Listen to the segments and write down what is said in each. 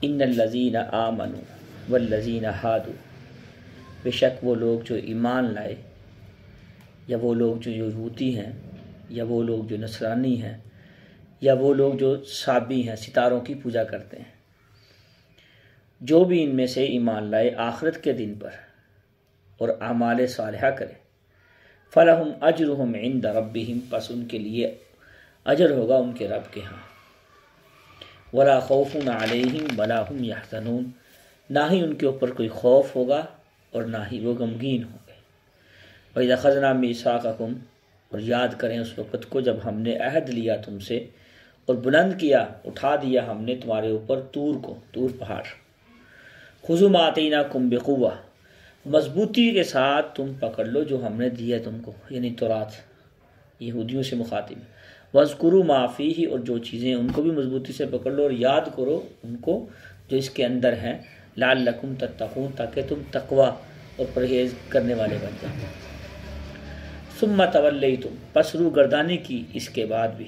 ان الذین آمنوا والذین ہادوا، بے شک وہ لوگ جو ایمان لائے، یا وہ لوگ جو یہودی ہیں، یا وہ لوگ جو نصرانی ہیں، یا وہ لوگ جو صابی ہیں، ستاروں کی پوجا کرتے ہیں، جو بھی ان میں سے ایمان لائے آخرت کے دن پر اور اعمال صالحہ کرے، فلہم اجرہم عند ربہم، پس ان کے لیے اجر ہوگا ان کے رب کے ہاں، ولا خوف علیہم ولا ہم یحزنون، نہ ہی ان کے اوپر کوئی خوف ہوگا اور نہ ہی وہ غمگین ہوں گے۔ وَإِذَا أَخَذْنَا مِيثَاقَكُمْ، اور یاد کریں اس وقت کو جب ہم نے عہد لیا تم سے اور بلند کیا، اٹھا دیا ہم نے تمہارے اوپر طور کو، طور پہاڑ، خُذُوا مَا آتَيْنَاكُمْ بِقُوَّةٍ، مضبوطی کے ساتھ تم پکڑ لو جو ہم نے دیا تم کو، یعنی تورات، یہودیوں سے مخاطب، وَاذْكُرُوا مَا فِيهِ، اور جو چیزیں ان کو بھی مضبوطی سے پکڑ لو اور یاد کرو ان کو جو اس کے اندر ہیں، لعلکم تتقون، تاکہ تم تقوی اور پرہیز کرنے والے بن جاؤ۔ ثم تولیتم، پس رو گردانی کی اس کے بعد بھی،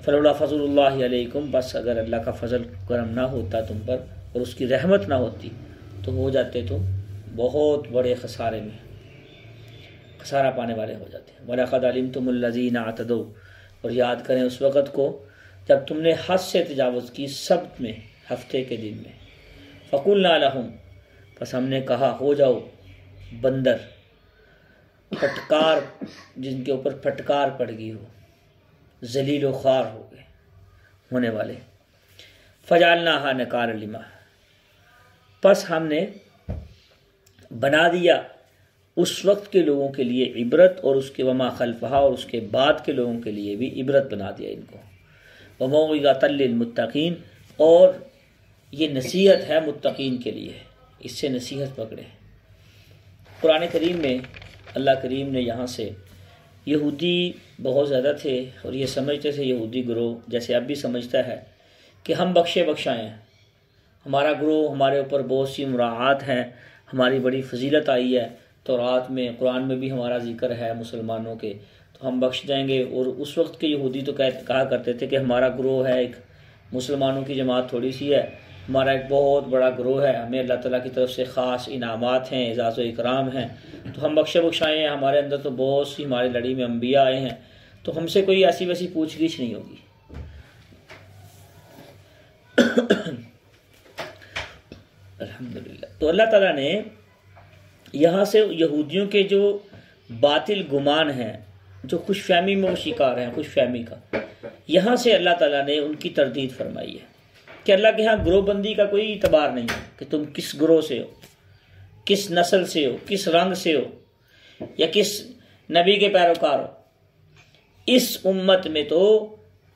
فلولا فضل اللہ علیکم، بس اگر اللہ کا فضل کرم نہ ہوتا تم پر اور اس کی رحمت نہ ہوتی تو ہو جاتے تم بہت بڑے خسارے میں، خسارہ پانے والے ہو جاتے ہیں۔ وَلَقَدْ عَلِمْتُمُ الَّذِينَ اعْتَدَوْا، اور یاد کریں اس وقت کو جب تم نے حد سے تجاوز کی سبت میں، ہفتے کے دن میں، فَقُلْنَا لَهُمْ، پس ہم نے کہا ہو جاؤ بندر، پھٹکار، جن کے اوپر پھٹکار پڑ گئی ہو، ذلیل و خوار ہو گئے ہونے والے، فَجَعَلْنَاهَا نَكَالًا لِمَا، پس ہم نے بنا دیا اس وقت کے لوگوں کے لیے عبرت، اور اس کے وما خلفہا، اور اس کے بعد کے لوگوں کے لیے بھی عبرت بنا دیا ان کو، وَمَوْعِظَةً لِّلْمُتَّقِينَ، اور یہ نصیحت ہے متقین کے لیے، اس سے نصیحت پکڑے۔ قرآن کریم میں اللہ کریم نے یہاں سے، یہودی بہت زیادہ تھے اور یہ سمجھتے تھے، یہودی گروہ جیسے اب بھی سمجھتا ہے کہ ہم بخشے بخشائے ہیں، ہمارا گروہ، ہمارے اوپر بہت سی مراعات ہیں، ہماری بڑی فضیلت آئی ہے، تورات میں، قرآن میں بھی ہمارا ذکر ہے مسلمانوں کے، تو ہم بخش جائیں گے۔ اور اس وقت کے یہودی تو کہا کرتے تھے کہ ہمارا گروہ ہے، ایک مسلمانوں کی جماعت تھوڑی سی ہے، ہمارا ایک بہت بڑا گروہ ہے، ہمیں اللہ تعالیٰ کی طرف سے خاص انعامات ہیں، اعزاز و اکرام ہیں، تو ہم بخشے بخشائے ہیں، ہمارے اندر تو بہت سی، ہماری لڑی میں انبیاء آئے ہیں، تو ہم سے کوئی ایسی ویسی پوچھ گچھ نہیں ہوگی۔ الحمدللہ۔ تو اللہ تعالیٰ نے یہاں سے یہودیوں کے جو باطل گمان ہیں، جو خوش فہمی میں وہ شکار ہیں، خوش فہمی کا، یہاں سے اللہ تعالیٰ نے ان کی تردید فرمائی ہے کہ اللہ کے ہاں گروہ بندی کا کوئی اعتبار نہیں ہے کہ تم کس گروہ سے ہو، کس نسل سے ہو، کس رنگ سے ہو، یا کس نبی کے پیروکار ہو۔ اس امت میں تو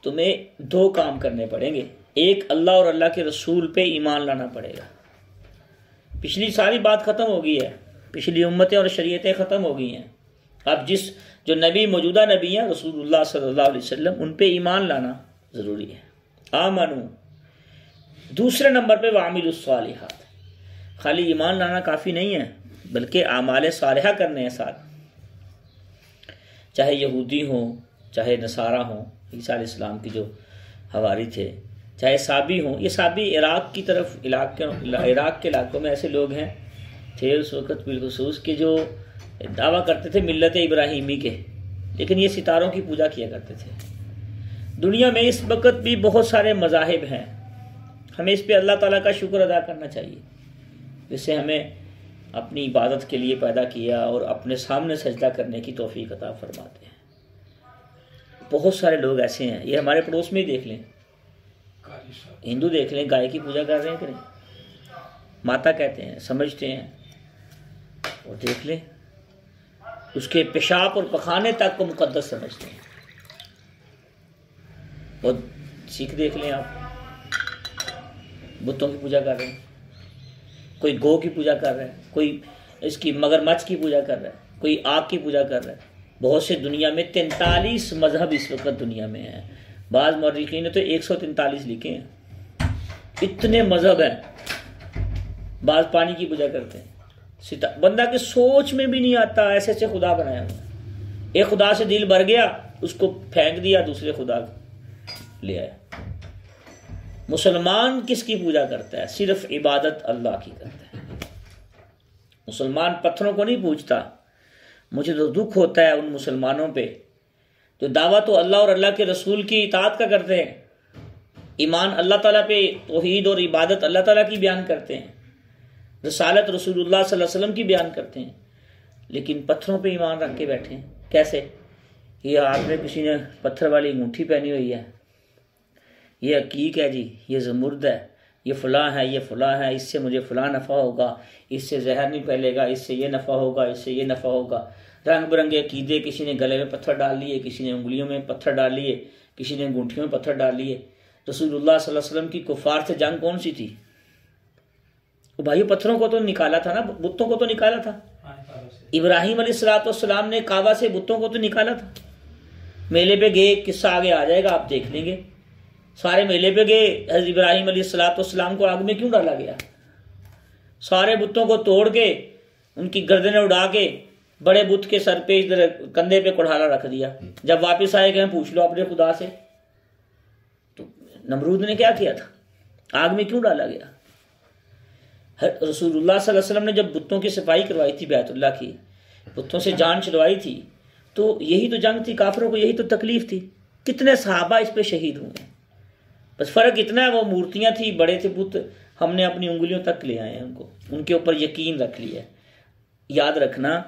تمہیں دو کام کرنے پڑیں گے، ایک اللہ اور اللہ کے رسول پہ ایمان لانا پڑے گا۔ پچھلی ساری بات ختم ہو گئی ہے، پچھلی امتیں اور شریعتیں ختم ہو گئی ہیں، اب جو نبی، موجودہ نبی ہیں رسول اللہ صلی اللہ علیہ وسلم، ان پہ ایمان لانا ضروری ہے۔ آمنو، دوسرے نمبر پہ وعملوا الصالحات، خالی ایمان لانا کافی نہیں ہے بلکہ اعمال صالحہ کرنے ہیں ساتھ، چاہے یہودی ہوں، چاہے نصارہ ہوں، عیسیٰ علیہ السلام کی جو حواری تھے، چاہے صابی ہوں۔ یہ صابی عراق کی طرف، عراق کے علاقوں میں ایسے لوگ ہیں تھے اس وقت بالخصوص کہ جو دعویٰ کرتے تھے ملت ابراہیمی کے، لیکن یہ ستاروں کی پوجا کیا کرتے تھے۔ دنیا میں اس وقت بھی بہت سارے مذاہب ہیں، ہمیں اس پہ اللہ تعالیٰ کا شکر ادا کرنا چاہیے، جس سے ہمیں اپنی عبادت کے لیے پیدا کیا اور اپنے سامنے سجدہ کرنے کی توفیق عطا فرماتے ہیں۔ بہت سارے لوگ ایسے ہیں، یہ ہمارے پڑوس میں ہی دیکھ لیں، ہندو دیکھ لیں، گائے کی پوجا کر رہے ہیں کہ نہیں، ماتا کہتے ہیں، سمجھتے ہیں، اور دیکھ لیں اس کے پیشاب اور پخانے تک کو مقدس سمجھتے ہیں۔ اور سکھ دیکھ لیں آپ، بتوں کی پوجا کر رہے ہیں، کوئی گو کی پوجا کر رہا ہے، کوئی اس کی مگرمچھ کی پوجا کر رہا ہے، کوئی آگ کی پوجا کر رہا ہے۔ بہت سے دنیا میں 43 مذہب اس وقت دنیا میں ہیں، بعض مورخین نے تو 143 لکھے ہیں، اتنے مذہب ہیں۔ بعض پانی کی پوجا کرتے ہیں، بندہ کے سوچ میں بھی نہیں آتا ایسے سے خدا بنایا ہوا، ایک خدا سے دل بھر گیا، اس کو پھینک دیا، دوسرے خدا لے آیا۔ مسلمان کس کی پوجا کرتا ہے؟ صرف عبادت اللہ کی کرتا ہے۔ مسلمان پتھروں کو نہیں پوجتا۔ مجھے تو دکھ ہوتا ہے ان مسلمانوں پہ جو دعویٰ تو اللہ اور اللہ کے رسول کی اطاعت کا کرتے ہیں، ایمان اللہ تعالیٰ پہ، توحید اور عبادت اللہ تعالیٰ کی بیان کرتے ہیں، رسالت رسول اللہ صلی اللہ علیہ وسلم کی بیان کرتے ہیں، لیکن پتھروں پہ ایمان رکھ کے بیٹھے ہیں۔ کیسے؟ یہ ہاتھ میں کسی نے پتھر والی انگوٹھی پہنی ہوئی ہے، یہ عقیق ہے جی، یہ زمرد ہے، یہ فلاں ہے، یہ فلاں ہے، اس سے مجھے فلاں نفع ہوگا، اس سے زہر نہیں پھیلے گا، اس سے یہ نفع ہوگا، اس سے یہ نفع ہوگا۔ رنگ برنگے عقیدے، کسی نے گلے میں پتھر ڈال لیے، کسی نے انگلیوں میں پتھر ڈال لیے، کسی نے انگوٹھیوں میں پتھر ڈال لیے۔ رسول اللہ صلی اللہ علیہ وسلم کی کفار سے جنگ کون سی تھی؟ بھائیو پتھروں کو تو نکالا تھا نا، بتوں کو تو نکالا تھا۔ ابراہیم علیہ السلام نے کعبہ سے بتوں کو تو نکالا تھا۔ میلے پہ گئے، قصہ آگے آ جائے گا، آپ دیکھ لیں گے، سارے میلے پہ گئے، حضرت ابراہیم علیہ السلام کو آگ میں کیوں ڈالا گیا؟ سارے بتوں کو توڑ کے، ان کی گردنیں اڑا کے، بڑے بت کے سر پہ ادھر کندھے پہ کڑھالا رکھ دیا۔ جب واپس آئے کہ پوچھ لو اپنے خدا سے، تو نمرود نے کیا کیا تھا؟ آگ میں کیوں ڈالا گیا؟ رسول اللہ صلی اللہ علیہ وسلم نے جب بتوں کی صفائی کروائی تھی، بیت اللہ کی بتوں سے جان چھڑوائی تھی، تو یہی تو جنگ تھی، کافروں کو یہی تو تکلیف تھی۔ کتنے صحابہ اس پہ شہید ہوئے، بس فرق اتنا ہے وہ مورتیاں تھی، بڑے تھے بت، ہم نے اپنی انگلیوں تک لے آئے ہیں ان کو، ان کے اوپر یقین رکھ لیا ہے۔ یاد رکھنا،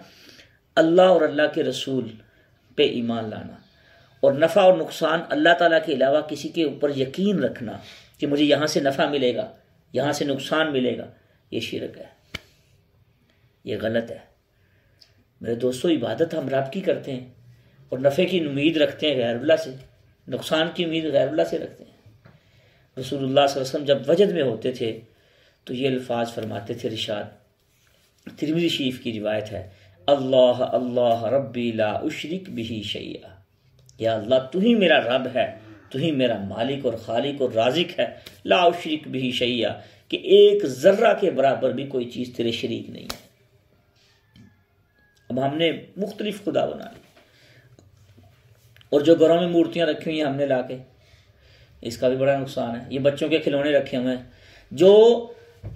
اللہ اور اللہ کے رسول پہ ایمان لانا اور نفع اور نقصان اللہ تعالیٰ کے علاوہ کسی کے اوپر یقین رکھنا کہ مجھے یہاں سے نفع ملے گا، یہاں سے نقصان ملے گا، یہ شرک ہے، یہ غلط ہے۔ میرے دوستو، عبادت ہم رب کی کرتے ہیں اور نفع کی امید رکھتے ہیں غیر اللہ سے، نقصان کی امید غیر اللہ سے رکھتے ہیں۔ رسول اللہ صلی اللہ علیہ وسلم جب وجد میں ہوتے تھے تو یہ الفاظ فرماتے تھے، ارشاد ترمذی شریف کی روایت ہے، اللہ اللہ ربی لا اشرک بہ شیئا، یا اللہ تو ہی میرا رب ہے، تو ہی میرا مالک اور خالق اور رازق ہے، لا اشرک بہ شیئا، کہ ایک ذرہ کے برابر بھی کوئی چیز تیرے شریک نہیں ہے۔ اب ہم نے مختلف خدا بنا لی، اور جو گھروں میں مورتیاں رکھی ہوئی ہیں ہم نے لا کے، اس کا بھی بڑا نقصان ہے۔ یہ بچوں کے کھلونے رکھے ہوئے ہیں، جو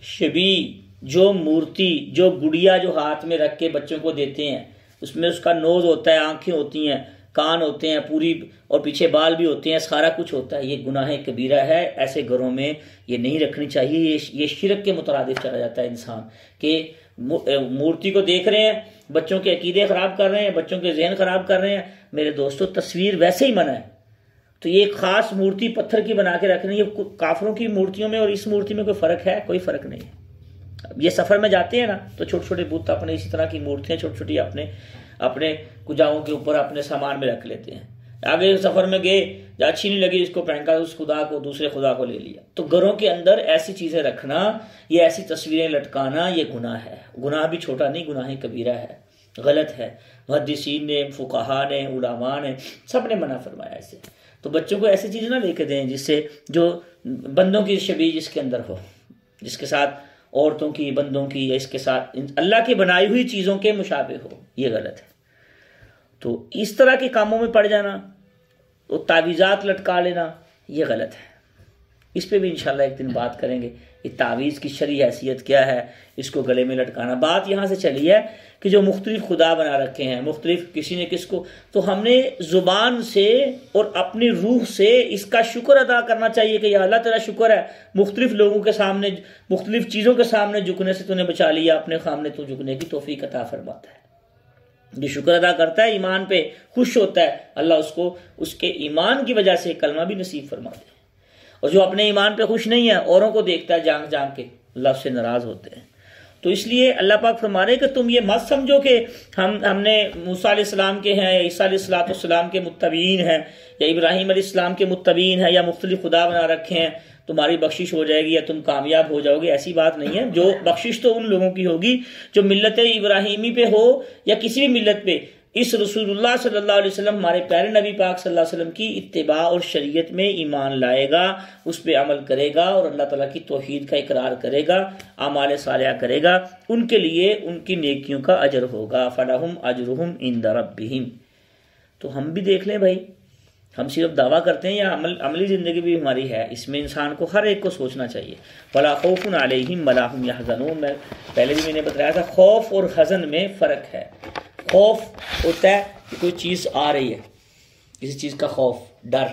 شبی، جو مورتی، جو گڑیا جو ہاتھ میں رکھ کے بچوں کو دیتے ہیں، اس میں اس کا نوز ہوتا ہے، آنکھیں ہوتی ہیں، کان ہوتے ہیں پوری، اور پیچھے بال بھی ہوتے ہیں، سارا کچھ ہوتا ہے۔ یہ گناہ کبیرہ ہے، ایسے گھروں میں یہ نہیں رکھنی چاہیے۔ یہ شرک کے مترادف چلا جاتا ہے انسان، کہ مورتی کو دیکھ رہے ہیں، بچوں کے عقیدے خراب کر رہے ہیں، بچوں کے ذہن خراب کر رہے ہیں۔ میرے دوستو، تصویر ویسے ہی منع ہے، تو یہ ایک خاص مورتی پتھر کی بنا کے رکھنی، یہ کافروں کی مورتیوں میں اور اس مورتی میں کوئی فرق ہے؟ کوئی فرق نہیں ہے۔ اب یہ سفر میں جاتے ہیں نا، تو چھوٹے چھوٹے بت اپنے اسی طرح کی مورتیاں چھوٹی چھوٹی اپنے کجاؤں کے اوپر اپنے سامان میں رکھ لیتے ہیں۔ آگے سفر میں گئے، یا اچھی نہیں لگی، اس کو پھینکا، اس خدا کو، دوسرے خدا کو لے لیا۔ تو گھروں کے اندر ایسی چیزیں رکھنا، یہ ایسی تصویریں لٹکانا، یہ گناہ ہے۔ گناہ بھی چھوٹا نہیں، گناہ کبیرہ ہے، غلط ہے۔ محدثین نے، فقہا نے، علماء نے، سب نے منع فرمایا ایسے۔ تو بچوں کو ایسی چیز نہ لے کے دیں جس سے، جو بندوں کی شبیہ جس کے اندر ہو، جس کے ساتھ عورتوں کی، بندوں کی، یا اس کے ساتھ اللہ کی بنائی ہوئی چیزوں کے مشابہ ہو، یہ غلط ہے۔ تو اس طرح کے کاموں میں پڑ جانا، تو تعویذات لٹکا لینا، یہ غلط ہے۔ اس پہ بھی انشاءاللہ ایک دن بات کریں گے، یہ تعویذ کی شرعی حیثیت کیا ہے، اس کو گلے میں لٹکانا۔ بات یہاں سے چلی ہے کہ جو مختلف خدا بنا رکھے ہیں، مختلف کسی نے کس کو، تو ہم نے زبان سے اور اپنی روح سے اس کا شکر ادا کرنا چاہیے کہ یا اللہ تیرا شکر ہے، مختلف لوگوں کے سامنے، مختلف چیزوں کے سامنے جھکنے سے تو نے بچا لیا، اپنے سامنے تو جھکنے کی توفیق عطا فرماتا ہے۔ جو شکر ادا کرتا ہے، ایمان پہ خوش ہوتا ہے، اللہ اس کو اس کے ایمان کی وجہ سے کلمہ بھی نصیب فرماتے ہیں۔ اور جو اپنے ایمان پہ خوش نہیں ہے، اوروں کو دیکھتا ہے جانگ جانگ کے، اللہ اس سے ناراض ہوتے ہیں۔ تو اس لیے اللہ پاک فرما رہے کہ تم یہ مت سمجھو کہ ہم نے موسیٰ علیہ السلام کے ہیں، یا عیسیٰ علیہ السلام کے متبعین ہیں، یا ابراہیم علیہ السلام کے متبعین ہیں، یا مختلف خدا بنا رکھے ہیں، تمہاری بخشش ہو جائے گی یا تم کامیاب ہو جاؤ گے۔ ایسی بات نہیں ہے۔ جو بخشش تو ان لوگوں کی ہوگی جو ملت ابراہیمی پہ ہو یا کسی بھی ملت پہ، اس رسول اللہ صلی اللہ علیہ وسلم، ہمارے پیارے نبی پاک صلی اللہ علیہ وسلم کی اتباع اور شریعت میں ایمان لائے گا، اس پہ عمل کرے گا اور اللہ تعالیٰ کی توحید کا اقرار کرے گا، اعمال صالحہ کرے گا، ان کے لیے ان کی نیکیوں کا اجر ہوگا۔ فَلَهُمْ أَجْرُهُمْ عِنْدَ رَبِّهِمْ۔ تو ہم بھی دیکھ لیں بھائی ہم صرف دعویٰ کرتے ہیں یا عملی زندگی بھی ہماری ہے؟ اس میں انسان کو ہر ایک کو سوچنا چاہیے. وَلَا خَوْفٌ عَلَيْهِمْ وَلَا هُمْ يَحْزَنُونَ. میں پہلے بھی میں نے بتایا تھا خوف اور حزن میں فرق ہے. خوف ہوتا ہے کہ کوئی چیز آ رہی ہے، کسی چیز کا خوف، ڈر،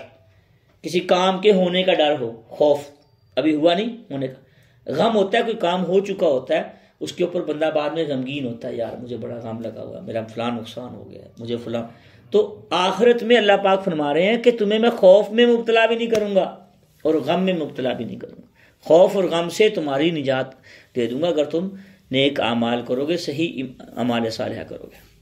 کسی کام کے ہونے کا ڈر ہو، خوف ابھی ہوا نہیں ہونے کا. غم ہوتا ہے کوئی کام ہو چکا ہوتا ہے، اس کے اوپر بندہ بعد میں غمگین ہوتا ہے، یار مجھے بڑا غم لگا ہوا ہے، میرا فلاں نقصان ہو گیا ہے، مجھے فلاں. تو آخرت میں اللہ پاک فرما رہے ہیں کہ تمہیں میں خوف میں مبتلا بھی نہیں کروں گا اور غم میں مبتلا بھی نہیں کروں گا. خوف اور غم سے تمہاری نجات دے دوں گا اگر تم نیک اعمال کرو گے، صحیح اعمال صالحہ کرو گے.